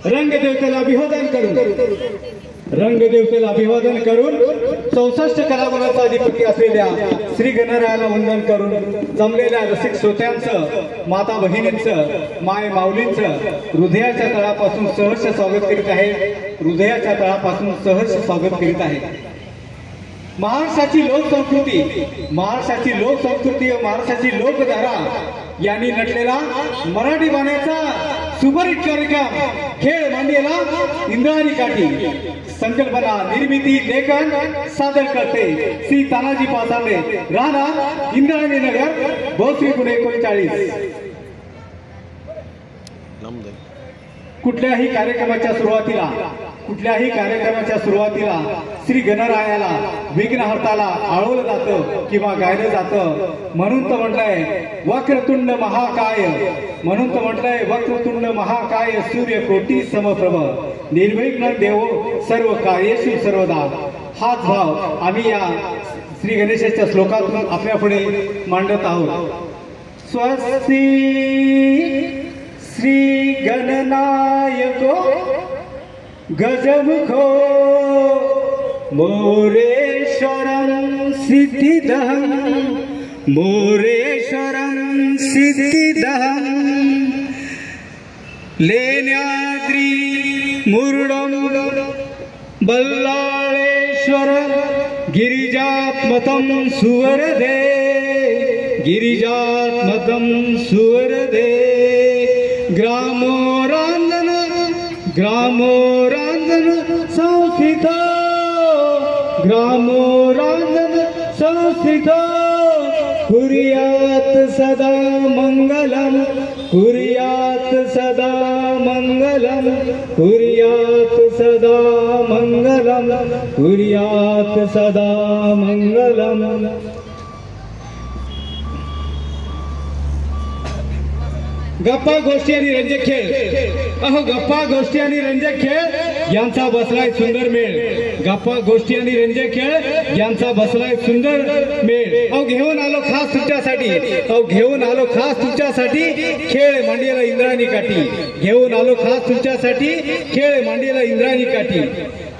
रंगदेवतेला अभिवादन करून 64 कलागुणाचा अधिपती असलेल्या श्री गणरायाला वंदन करून जमलेल्या रसिक श्रोत्यांचं, माता भगिनींचं, माय माऊलींचं हृदयाच्या तळापासून सहर्ष स्वागत करीत आहे. हृदयाच्या तळापासून सहर्ष स्वागत करीत आहे. महाराष्ट्राची लोकसंस्कृती व महाराष्ट्राची लोकधारा यांनी नटलेला मराठी गाण्याचा सुपरहिट कार्यक्रम खेळ मांडलेला इंद्रायणी काठी. संकल्पना, निर्मिती, लेखन सादर करते श्री तानाजी पासाळे, राहणार इंद्रायणी नगर, भोसरी पुणे 39. कुठल्याही कार्यक्रमाच्या सुरुवातीला श्री गणरायाला विघ्नहर्ताला आळवलं जातं किंवा गायलं जातं. म्हणून तर म्हटलंय वक्रतुंड महाकाय सूर्यकोटी समप्रभ निर्विघ्न देवो सर्व कार्येषु सर्वदा. हाच भाव आम्ही या श्री गणेशाच्या श्लोकातून आपल्या पुढे मांडत आहोत. स्वस्ती श्री गणनायको गजमुखो मोरेश्वरं सिद्धिदहं लेण्याद्री मुरुडं बल्लाळेश्वर गिरिजात्मतं सुवरदे ग्रामोरांजन संस्थित कुर्यात सदा मंगलम गप्पा गोष्टी आणि रंजक खेळ यांचा बसलाय सुंदर मेळ. घेऊन आलो खास तुमच्यासाठी खेळ मांडीला इंद्रायणी काठी.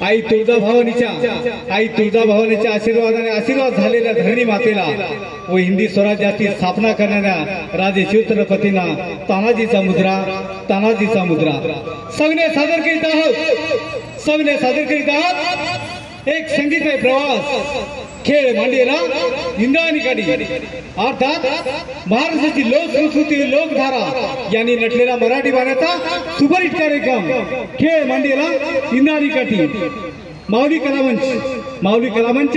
आई तुळजाभवानीच्या आशीर्वाद झालेल्या धरणी मातेला व हिंदी स्वराज्याची स्थापना करणाऱ्या राजे शिवछत्रपतींना तानाजीचा मुद्रा सगळे सादर करीत आहोत. एक संगीतमय प्रवास खेळ मांडीला इंद्रायणी काठी अर्थात महाराष्ट्राची लोकसंस्कृती लोकधारा यांनी नटलेला मराठी गाण्याचा सुपरहिट कार्यक्रम खेळ मांडीला इंद्रायणी काठी. माऊली कलामंच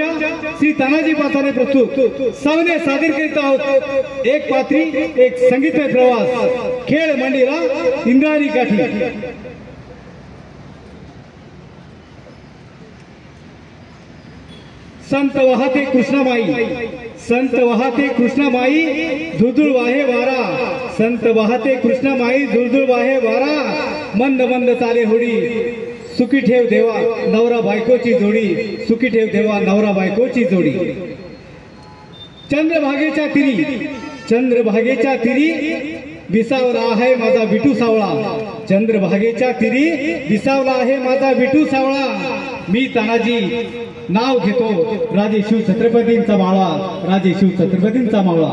श्री तानाजी पासाळे प्रस्तुत सावने सादर करीत आहोत. एक पात्री एक संगीतमय प्रवास खेळ मांडीला इंद्रायणी काठी. संत वाहते कृष्णामाई धुळधुळ वाहे वारा मंद चाले होडी. सुखी ठेव देवा नवरा बायकोची जोडी. चंद्रभागेच्या तिरी विसावला आहे माझा विठू सावळा. मी तानाजी नाव घेतो राजे शिवछत्रपतींचा मावळा.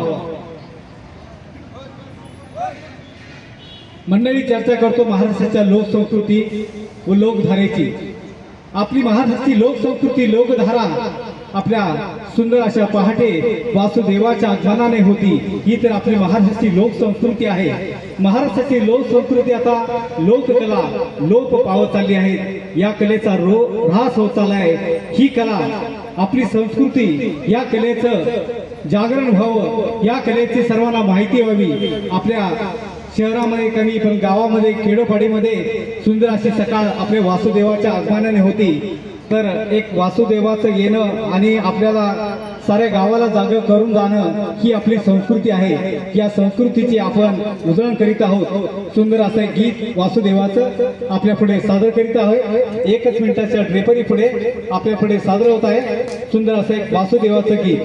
मंडळी, चर्चा करतो महाराष्ट्राच्या लोकसंस्कृती व लोकधारेची. आपली महाराष्ट्राची लोकसंस्कृती लोकधारा आपल्या सुंदर अशा पहाटे वासुदेवाच्या आगमनाने होती. ही तर आपली महाराष्ट्राची लोकसंस्कृती आहे. महाराष्ट्राची लोकसंस्कृती आता लोककला लोप पावत चालली आहे. या कलेचा ऱ्हास होत चालला आहे. ही कला आपली संस्कृती या कलेचं जागरण व्हावं, या कलेची सर्वांना माहिती व्हावी. आपल्या शहरामध्ये कमी पण गावामध्ये खेडोपाडीमध्ये सुंदर अशी सकाळ आपल्या वासुदेवाच्या आगमनाने होती. तर एक वासुदेवाचं येणं आणि आपल्याला साऱ्या गावाला जाग करून जाणं ही आपली संस्कृती आहे. या संस्कृतीची आपण उजळण करीत आहोत. सुंदर असं गीत वासुदेवाचं आपल्या पुढे सादर करीत आहोत. 1 मिनिटाच्या ड्रेपरी पुढे आपल्या पुढे सादर होत आहे सुंदर असं एक वासुदेवाचं गीत.